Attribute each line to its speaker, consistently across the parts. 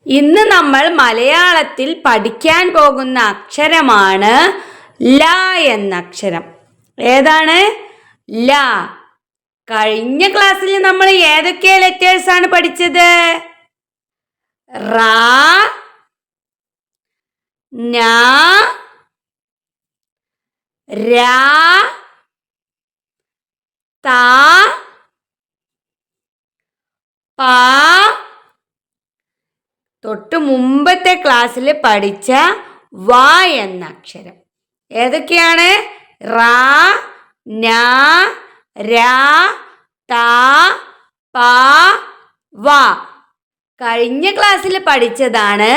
Speaker 1: ഇന്ന് നമ്മൾ മലയാളത്തിൽ പഠിക്കാൻ പോകുന്ന അക്ഷരമാണ് ല എന്ന അക്ഷരം. ഏതാണ്? ല. കഴിഞ്ഞ ക്ലാസ്സിൽ നമ്മൾ ഏതൊക്കെ ലെറ്റേഴ്സ് ആണ് പഠിച്ചത്? റ, ന, ര, ത, പ. തൊട്ട് മുമ്പത്തെ ക്ലാസ്സിൽ പഠിച്ച വ എന്ന അക്ഷരം ഏതൊക്കെയാണ്? റ, ന, ര, ത, പ, വ. കഴിഞ്ഞ ക്ലാസ്സിൽ പഠിച്ചതാണ്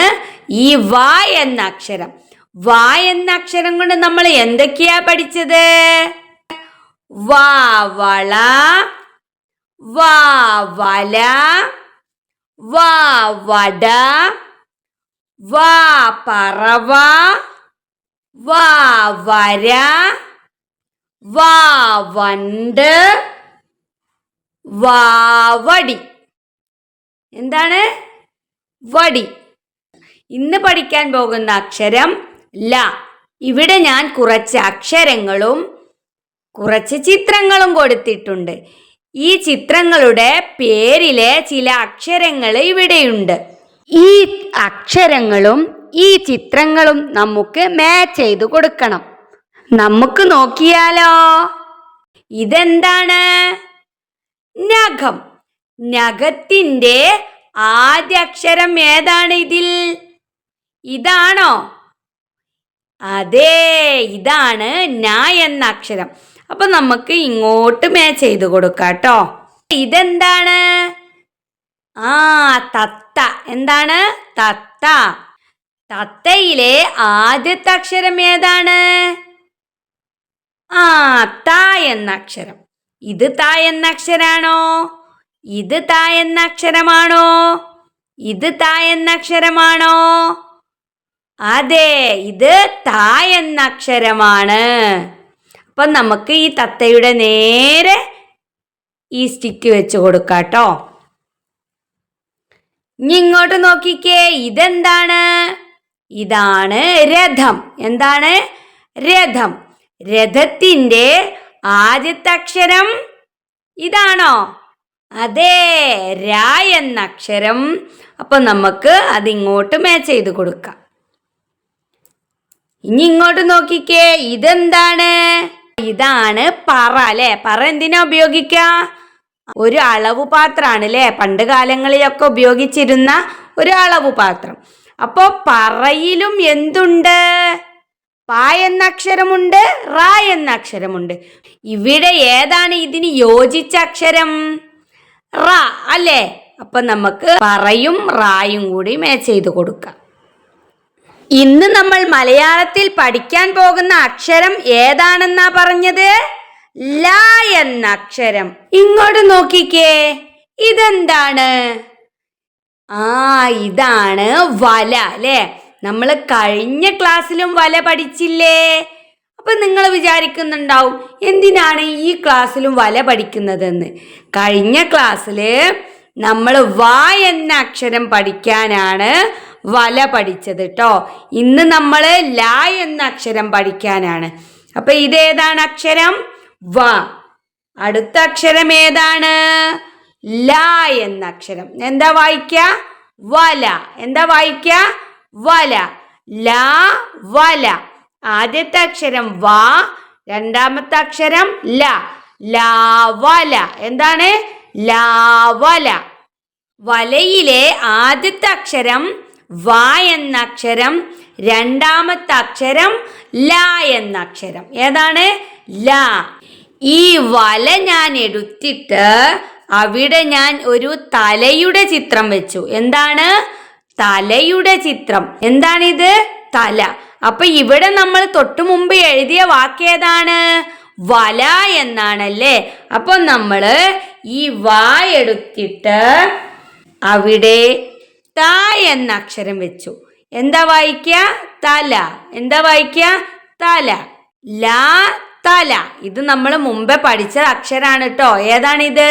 Speaker 1: ഈ വ എന്ന അക്ഷരം. വ എന്ന അക്ഷരം കൊണ്ട് നമ്മൾ എന്തൊക്കെയാ പഠിച്ചത്? വ വള, വ വല, വ വട, വ പറവ, വ വര, വ വണ്ട്, വ വടി. എന്താണ്? വടി. ഇന്ന് പഠിക്കാൻ പോകുന്ന അക്ഷരം ല. ഇവിടെ ഞാൻ കുറച്ച് അക്ഷരങ്ങളും കുറച്ച് ചിത്രങ്ങളും കൊടുത്തിട്ടുണ്ട്. ഈ ചിത്രങ്ങളുടെ പേരിലെ ചില അക്ഷരങ്ങൾ ഇവിടെയുണ്ട്. ഈ അക്ഷരങ്ങളും ഈ ചിത്രങ്ങളും നമുക്ക് മാച്ച് ചെയ്ത് കൊടുക്കണം. നമുക്ക് നോക്കിയാലോ? ഇതെന്താണ്? നഖം. നഖത്തിന്റെ ആദ്യ അക്ഷരം ഏതാണ് ഇതിൽ? ഇതാണോ? അതെ, ഇതാണ് ന എന്ന അക്ഷരം. അപ്പൊ നമുക്ക് ഇങ്ങോട്ട് മാച്ച് ചെയ്ത് കൊടുക്കാം കേട്ടോ. ഇതെന്താണ്? തത്ത. എന്താണ്? തത്ത. തത്തയിലെ ആദ്യത്തെ അക്ഷരം ഏതാണ്? ത എന്ന അക്ഷരം. ഇത് ത എന്ന അക്ഷരാണോ? ഇത് ത എന്ന അക്ഷരമാണോ? ഇത് ത എന്ന അക്ഷരമാണോ? അതെ, ഇത് ത എന്ന അക്ഷരമാണ്. അപ്പൊ നമുക്ക് ഈ തത്തയുടെ നേരെ ഈ സ്റ്റിക്ക് വെച്ച് കൊടുക്കാം കേട്ടോ. ഇനി ഇങ്ങോട്ട് നോക്കിക്കേ. ഇതെന്താണ്? ഇതാണ് രഥം. എന്താണ്? രഥം. രഥത്തിന്റെ ആദ്യത്തെ അക്ഷരം ഇതാണോ? അതെ, ര എന്ന അക്ഷരം. അപ്പൊ നമുക്ക് അതിങ്ങോട്ട് മാച്ച് ചെയ്ത് കൊടുക്കാം. ഇനി ഇങ്ങോട്ട് നോക്കിക്കേ. ഇതെന്താണ്? ഇതാണ് പറ അല്ലെ. പറ എന്തിനാ ഉപയോഗിക്ക? ഒരു അളവ് പാത്രമാണ് അല്ലെ. പണ്ട് കാലങ്ങളിലൊക്കെ ഉപയോഗിച്ചിരുന്ന ഒരു അളവ് പാത്രം. അപ്പോ പറയിലും എന്തുണ്ട്? പ എന്ന അക്ഷരമുണ്ട്, റ എന്ന അക്ഷരമുണ്ട്. ഇവിടെ ഏതാണ് ഇതിന് യോജിച്ച അക്ഷരം? റ അല്ലേ. അപ്പൊ നമുക്ക് പറയും റായും കൂടി മാച്ച് ചെയ്ത് കൊടുക്കാം. ഇന്ന് നമ്മൾ മലയാളത്തിൽ പഠിക്കാൻ പോകുന്ന അക്ഷരം ഏതാണെന്നാ പറഞ്ഞത്? ല എന്ന അക്ഷരം. ഇങ്ങോട്ട് നോക്കിക്കേ. ഇതെന്താണ്? ഇതാണ് വല അല്ലേ. നമ്മൾ കഴിഞ്ഞ ക്ലാസ്സിലും വല പഠിച്ചില്ലേ? അപ്പൊ നിങ്ങൾ വിചാരിക്കുന്നുണ്ടാവും എന്തിനാണ് ഈ ക്ലാസ്സിലും വല പഠിക്കുന്നതെന്ന്. കഴിഞ്ഞ ക്ലാസ്സിൽ നമ്മൾ വ എന്ന അക്ഷരം പഠിക്കാനാണ് വല പഠിച്ചത് കേട്ടോ. ഇന്ന് നമ്മൾ ല എന്ന അക്ഷരം പഠിക്കാനാണ്. അപ്പൊ ഇതേതാണ് അക്ഷരം? വ. അടുത്ത അക്ഷരം ഏതാണ്? ല എന്ന അക്ഷരം. എന്താ വായിക്ക? വല. എന്താ വായിക്ക? വല. ല വല. ആദ്യത്തെ അക്ഷരം വ, രണ്ടാമത്തെ അക്ഷരം ല. ലാവല. എന്താണ്? ലാവല. വലയിലെ ആദ്യത്തെ അക്ഷരം വ എന്ന അക്ഷരം, രണ്ടാമത്തെ അക്ഷരം ല എന്ന അക്ഷരം. ഏതാണ്? ല. ഈ വല ഞാൻ എടുത്തിട്ട് അവിടെ ഞാൻ ഒരു തലയുടെ ചിത്രം വെച്ചു. എന്താണ്? തലയുടെ ചിത്രം. എന്താണിത്? തല. അപ്പൊ ഇവിടെ നമ്മൾ തൊട്ടു മുമ്പ് എഴുതിയ വാക്കേതാണ്? വല എന്നാണല്ലേ. അപ്പൊ നമ്മള് ഈ വ എടുത്തിട്ട് അവിടെ ത എന്ന അക്ഷരം വെച്ചു. എന്താ വായിക്ക? തല. എന്താ വായിക്ക? തല. ല തല. ഇത് നമ്മൾ മുമ്പേ പഠിച്ച അക്ഷരാണ് കേട്ടോ. ഏതാണിത്?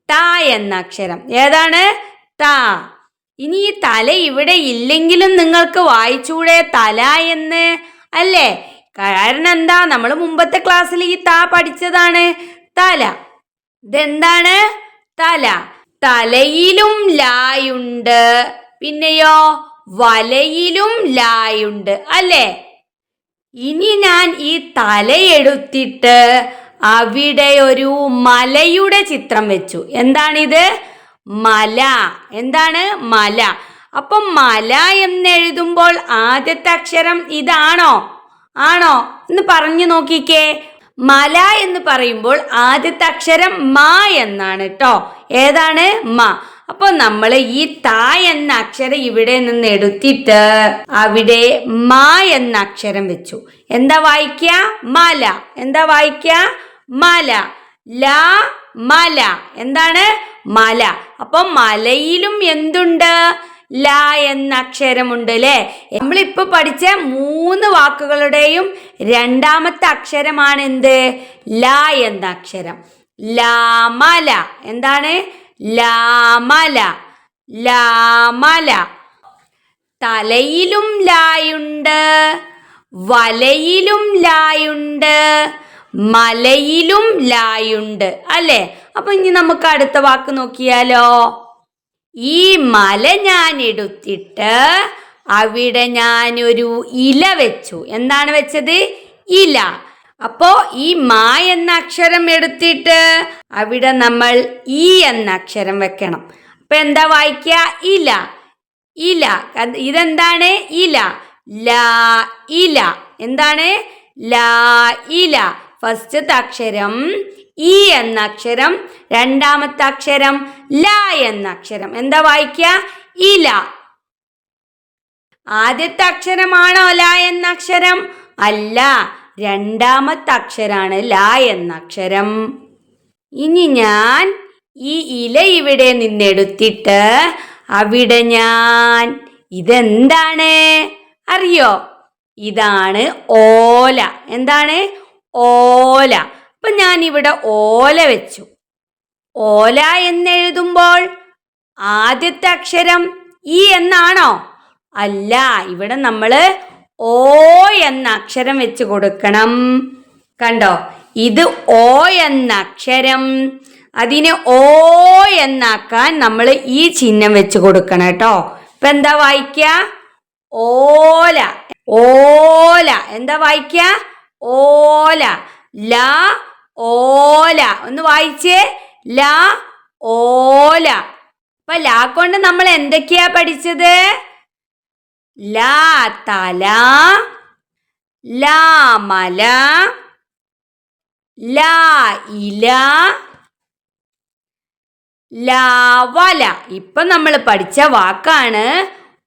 Speaker 1: ത എന്ന അക്ഷരം. ഏതാണ്? ത. ഇനി ഈ തല ഇവിടെ ഇല്ലെങ്കിലും നിങ്ങൾക്ക് വായിച്ചൂടെ തല എന്ന്, അല്ലേ? കാരണം എന്താ, നമ്മൾ മുമ്പത്തെ ക്ലാസ്സിൽ ഈ താ പഠിച്ചതാണ്. തല, ഇതെന്താണ്? തല. തലയിലും ലായുണ്ട്, പിന്നെയോ വലയിലും ലായുണ്ട്, അല്ലേ? ഇനി ഞാൻ ഈ തലയെടുത്തിട്ട് അവിടെ ഒരു മലയുടെ ചിത്രം വെച്ചു. എന്താണിത്? മല. എന്താണ്? മല. അപ്പം മല എന്നെഴുതുമ്പോൾ ആദ്യത്തെ അക്ഷരം ഇതാണോ? ആണോ എന്ന് പറഞ്ഞു നോക്കിക്കേ. മല എന്ന് പറയുമ്പോൾ ആദ്യത്തെ അക്ഷരം മ എന്നാണ് കേട്ടോ. ഏതാണ്? മ. അപ്പൊ നമ്മൾ ഈ ത എന്ന അക്ഷരം ഇവിടെ നിന്ന് എടുത്തിട്ട് അവിടെ മ എന്ന അക്ഷരം വെച്ചു. എന്താ വായിക്കുക? മല. എന്താ വായിക്കുക? മല. ല, മല. എന്താണ്? മല. അപ്പൊ മലയിലും എന്തുണ്ട്? ല എന്ന അക്ഷരമുണ്ട്, അല്ലേ? നമ്മളിപ്പോ പഠിച്ച 3 വാക്കുകളുടെയും രണ്ടാമത്തെ അക്ഷരമാണ് എന്ത്? ല എന്ന അക്ഷരം. ലാമല. എന്താണ്? ലാമല. ലാമല. തലയിലും ലായുണ്ട്, വലയിലും ലായുണ്ട്, മലയിലും ലായുണ്ട്, അല്ലേ? അപ്പൊ ഇനി നമുക്ക് അടുത്ത വാക്ക് നോക്കിയാലോ. ഈ മല ഞാൻ എടുത്തിട്ട് അവിടെ ഞാനൊരു ഇല വെച്ചു. എന്താണ് വെച്ചത്? ഇല. അപ്പോ ഈ മാ എന്ന അക്ഷരം എടുത്തിട്ട് അവിടെ നമ്മൾ ഈ എന്ന അക്ഷരം വെക്കണം. അപ്പൊ എന്താ വായിക്കുക? ഇല. ഇല. ഇതെന്താണ്? ഇല. ലാ ഇല. എന്താണ്? ലാ ഇല. ഫസ്റ്റത്തെ അക്ഷരം ഈ എന്ന അക്ഷരം, രണ്ടാമത്തെ അക്ഷരം ല എന്ന അക്ഷരം. എന്താ വായിക്കുക? ഇല. ആദ്യത്തെ അക്ഷരമാണോ ല എന്ന അക്ഷരം? അല്ല, രണ്ടാമത്തെ അക്ഷരാണ് ല എന്ന അക്ഷരം. ഇനി ഞാൻ ഈ ഇല ഇവിടെ നിന്നെടുത്തിട്ട് അവിടെ ഞാൻ ഇതെന്താണ് അറിയോ? ഇതാണ് ഓല. എന്താണ്? ഓല. അപ്പൊ ഞാൻ ഇവിടെ ഓല വെച്ചു. ഓല എന്നെഴുതുമ്പോൾ ആദ്യത്തെ അക്ഷരം ഈ എന്നാണോ? അല്ല, ഇവിടെ നമ്മൾ ഓ എന്ന അക്ഷരം വെച്ച് കൊടുക്കണം. കണ്ടോ? ഇത് ഓ എന്ന അക്ഷരം. അതിന് ഓ എന്നാക്കാൻ നമ്മൾ ഈ ചിഹ്നം വെച്ച് കൊടുക്കണം കേട്ടോ. ഇപ്പൊ എന്താ വായിക്കുക? ഓല. ഓല. എന്താ വായിക്കുക? ഓല. ല ഓല. ഒന്ന് വായിച്ചേ. ല ഓല. അപ്പൊ ല കൊണ്ട് നമ്മൾ എന്തൊക്കെയാ പഠിച്ചത്? ല തല, ല മല, ല ഇല, ല വല. ഇപ്പൊ നമ്മൾ പഠിച്ച വാക്കാണ്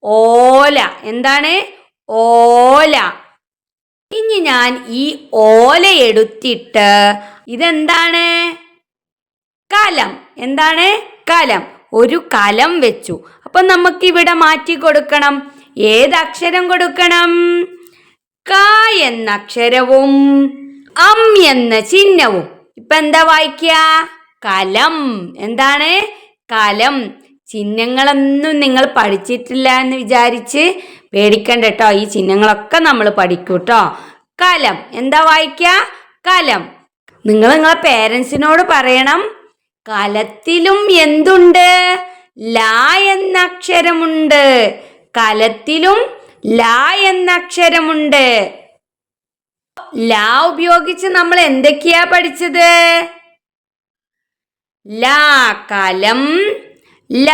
Speaker 1: ഓല. എന്താണ്? ഓല. ഇനി ഞാൻ ഈ ഓല എടുത്തിട്ട് ഇതെന്താണ്? കലം. എന്താണ്? കലം. ഒരു കലം വെച്ചു. അപ്പൊ നമുക്ക് ഇവിടെ മാറ്റി കൊടുക്കണം. ഏത് അക്ഷരം കൊടുക്കണം? ക എന്ന അക്ഷരവും അം എന്ന ചിഹ്നവും. ഇപ്പൊ എന്താ വായിക്കുക? കലം. എന്താണ്? കലം. ചിഹ്നങ്ങളൊന്നും നിങ്ങൾ പഠിച്ചിട്ടില്ല എന്ന് വിചാരിച്ച് പേടിക്കണ്ട കേട്ടോ. ഈ ചിഹ്നങ്ങളൊക്കെ നമ്മൾ പഠിക്കും കേട്ടോ. കലം. എന്താ വായിക്കുക? കലം. നിങ്ങൾ നിങ്ങളെ പേരൻസിനോട് പറയണം, കലത്തിലും എന്തുണ്ട്? ല എന്ന അക്ഷരമുണ്ട്. കലത്തിലും ല എന്ന അക്ഷരമുണ്ട്. ല ഉപയോഗിച്ച് നമ്മൾ എന്തൊക്കെയാ പഠിച്ചത്? ല കലം, ല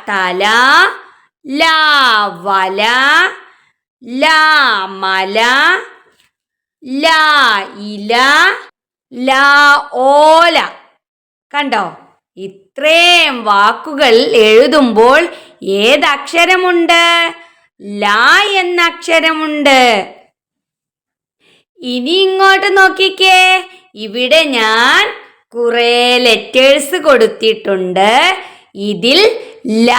Speaker 1: തല, ല വല, ല മല, ല ഇല, ല ഓല. കണ്ടോ? ഇത്രയും വാക്കുകൾ എഴുതുമ്പോൾ ഏതക്ഷരമുണ്ട്? ല എന്ന അക്ഷരമുണ്ട്. ഇനി ഇങ്ങോട്ട് നോക്കിക്കേ. ഇവിടെ ഞാൻ കുറെ ലെറ്റേഴ്സ് കൊടുത്തിട്ടുണ്ട്. ഇതിൽ ല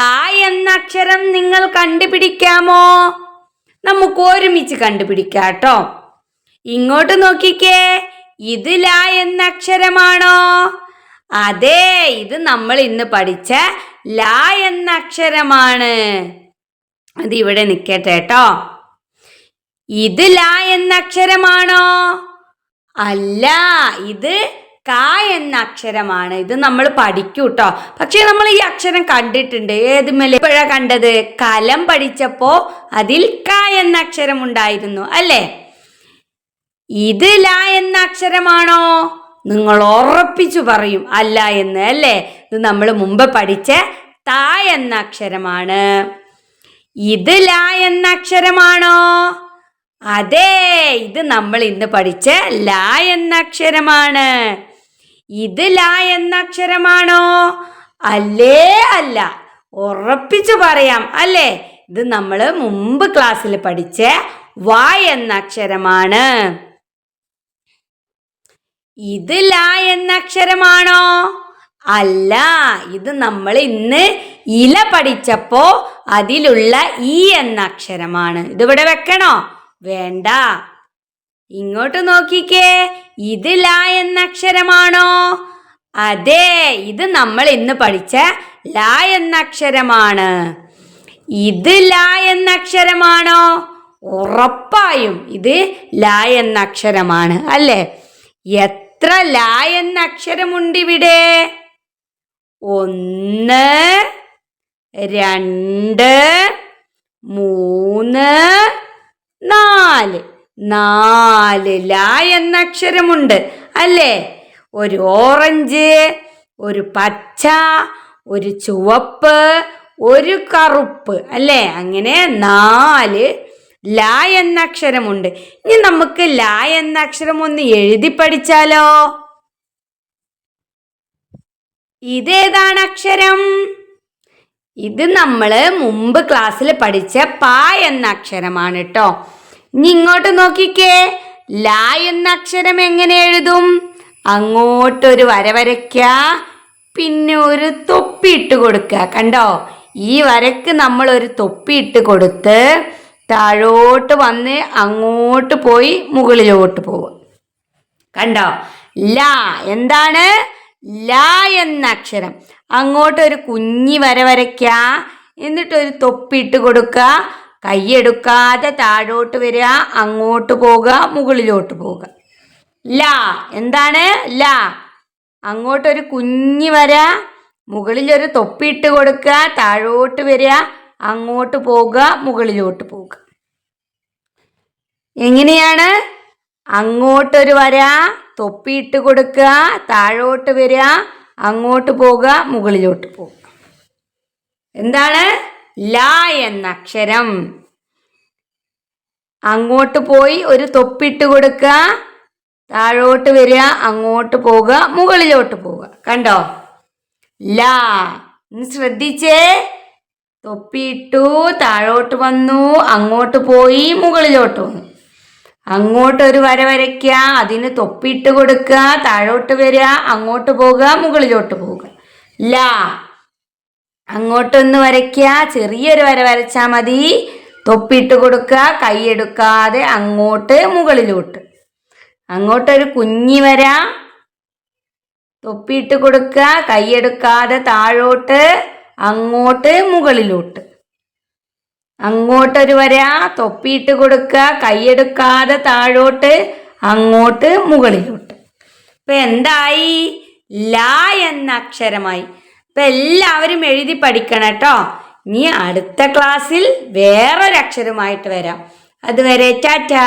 Speaker 1: എന്ന അക്ഷരം നിങ്ങൾ കണ്ടുപിടിക്കാമോ? നമുക്ക് ഒരുമിച്ച് കണ്ടുപിടിക്കാം കേട്ടോ. ഇങ്ങോട്ട് നോക്കിക്കേ. ഇത് ല എന്ന അക്ഷരമാണോ? അതെ, ഇത് നമ്മൾ ഇന്ന് പഠിച്ച ല എന്ന അക്ഷരമാണ്. അത് ഇവിടെ നിൽക്കട്ടെ കേട്ടോ. ഇത് ല എന്ന അക്ഷരമാണോ? അല്ല, ഇത് ക എന്ന അക്ഷരമാണ്. ഇത് നമ്മൾ പഠിക്കൂ കേട്ടോ. പക്ഷെ നമ്മൾ ഈ അക്ഷരം കണ്ടിട്ടുണ്ട്. ഏതുമല്ലേ ഇപ്പോഴാ കണ്ടത്? കലം പഠിച്ചപ്പോ അതിൽ ക എന്ന അക്ഷരം ഉണ്ടായിരുന്നു അല്ലേ? ഇത് ല എന്ന അക്ഷരമാണോ? നിങ്ങൾ ഉറപ്പിച്ചു പറയും അല്ല എന്ന് അല്ലേ? ഇത് നമ്മൾ മുമ്പ് പഠിച്ച ത എന്ന അക്ഷരമാണ്. ഇത് ല എന്ന അക്ഷരമാണോ? അതെ, ഇത് നമ്മൾ ഇന്ന് പഠിച്ച ല എന്ന അക്ഷരമാണ്. ഇത് ല എന്ന അക്ഷരമാണോ? അല്ലേ അല്ല, ഉറപ്പിച്ചു പറയാം അല്ലേ? ഇത് നമ്മൾ മുമ്പ് ക്ലാസ്സിൽ പഠിച്ച വ എന്ന അക്ഷരമാണ്. ഇത് ല എന്ന അക്ഷരമാണോ? അല്ല, ഇത് നമ്മൾ ഇന്ന് ഇല പഠിച്ചപ്പോ അതിലുള്ള ഈ എന്ന അക്ഷരമാണ്. ഇതിവിടെ വെക്കണോ? വേണ്ട. ഇങ്ങോട്ട് നോക്കിക്കേ. ഇത് ല എന്ന അക്ഷരമാണോ? അതെ, ഇത് നമ്മൾ ഇന്ന് പഠിച്ച ല എന്ന അക്ഷരമാണ്. ഇത് ല എന്ന അക്ഷരമാണോ? ഉറപ്പായും ഇത് ല എന്ന അക്ഷരമാണ് അല്ലേ? എത്ര ല എന്ന അക്ഷരമുണ്ട് ഇവിടെ? 1 2 3 4 4 ല എന്ന അക്ഷരമുണ്ട് അല്ലേ? ഒരു ഓറഞ്ച്, ഒരു പച്ച, ഒരു ചുവപ്പ്, ഒരു കറുപ്പ് അല്ലേ? അങ്ങനെ 4 ല എന്ന അക്ഷരമുണ്ട്. ഇനി നമുക്ക് ല എന്ന അക്ഷരം ഒന്ന് എഴുതി പഠിച്ചാലോ? ഇതേതാണ് അക്ഷരം? ഇത് നമ്മൾ മുമ്പ് ക്ലാസ്സിൽ പഠിച്ച പ എന്ന അക്ഷരമാണ് കേട്ടോ. ഇനി ഇങ്ങോട്ട് നോക്കിക്കേ. ല എന്ന അക്ഷരം എങ്ങനെ എഴുതും? അങ്ങോട്ടൊരു വര വരയ്ക്കുക, പിന്നെ ഒരു തൊപ്പി ഇട്ട് കൊടുക്കുക. കണ്ടോ? ഈ വരക്ക് നമ്മൾ ഒരു തൊപ്പി ഇട്ട് കൊടുത്ത് താഴോട്ട് വന്ന് അങ്ങോട്ട് പോയി മുകളിലോട്ട് പോവുക. കണ്ടോ? ല എന്താണ്? ല എന്ന അക്ഷരം. അങ്ങോട്ടൊരു കുഞ്ഞി വര വരയ്ക്കുക, എന്നിട്ടൊരു തൊപ്പിയിട്ട് കൊടുക്കുക, കൈയെടുക്കാതെ താഴോട്ട് വരിക, അങ്ങോട്ട് പോവുക, മുകളിലോട്ട് പോവുക. ല എന്താണ്? ല. അങ്ങോട്ടൊരു കുഞ്ഞി വര, മുകളിലൊരു തൊപ്പിയിട്ട് കൊടുക്കുക, താഴോട്ട് വരിക, അങ്ങോട്ട് പോവുക, മുകളിലോട്ട് പോവുക. എങ്ങനെയാണ്? അങ്ങോട്ടൊരു വര, തൊപ്പിയിട്ട് കൊടുക്കുക, താഴോട്ട് വരിക, അങ്ങോട്ട് പോവുക, മുകളിലോട്ട് പോവുക. എന്താണ്? ല എന്ന അക്ഷരം. അങ്ങോട്ട് പോയി ഒരു തൊപ്പിയിട്ട് കൊടുക്കുക, താഴോട്ട് വരിക, അങ്ങോട്ട് പോവുക, മുകളിലോട്ട് പോവുക. കണ്ടോ? ല. ശ്രദ്ധിച്ചേ. തൊപ്പിയിട്ടു, താഴോട്ട് വന്നു, അങ്ങോട്ട് പോയി, മുകളിലോട്ട് വന്നു. അങ്ങോട്ടൊരു വര വരയ്ക്കുക, അതിന് തൊപ്പിയിട്ട് കൊടുക്കുക, താഴോട്ട് വരിക, അങ്ങോട്ട് പോവുക, മുകളിലോട്ട് പോവുക. ല. അങ്ങോട്ടൊന്ന് വരയ്ക്കുക, ചെറിയൊരു വര വരച്ചാൽ മതി. തൊപ്പിയിട്ട് കൊടുക്കുക, കൈയെടുക്കാതെ അങ്ങോട്ട് മുകളിലോട്ട്. അങ്ങോട്ടൊരു കുഞ്ഞി വര, തൊപ്പിയിട്ട് കൊടുക്കുക, കൈയെടുക്കാതെ താഴോട്ട്, അങ്ങോട്ട് മുകളിലോട്ട്. അങ്ങോട്ടൊരു വര, തൊപ്പിയിട്ട് കൊടുക്കുക, കൈയെടുക്കാതെ താഴോട്ട്, അങ്ങോട്ട് മുകളിലോട്ട്. ഇപ്പൊ എന്തായി? ല എന്ന അക്ഷരമായി. ഇപ്പൊ എല്ലാവരും എഴുതി പഠിക്കണം കേട്ടോ. ഇനി അടുത്ത ക്ലാസ്സിൽ വേറൊരക്ഷരമായിട്ട് വരാം. അതുവരെ ടാറ്റാ.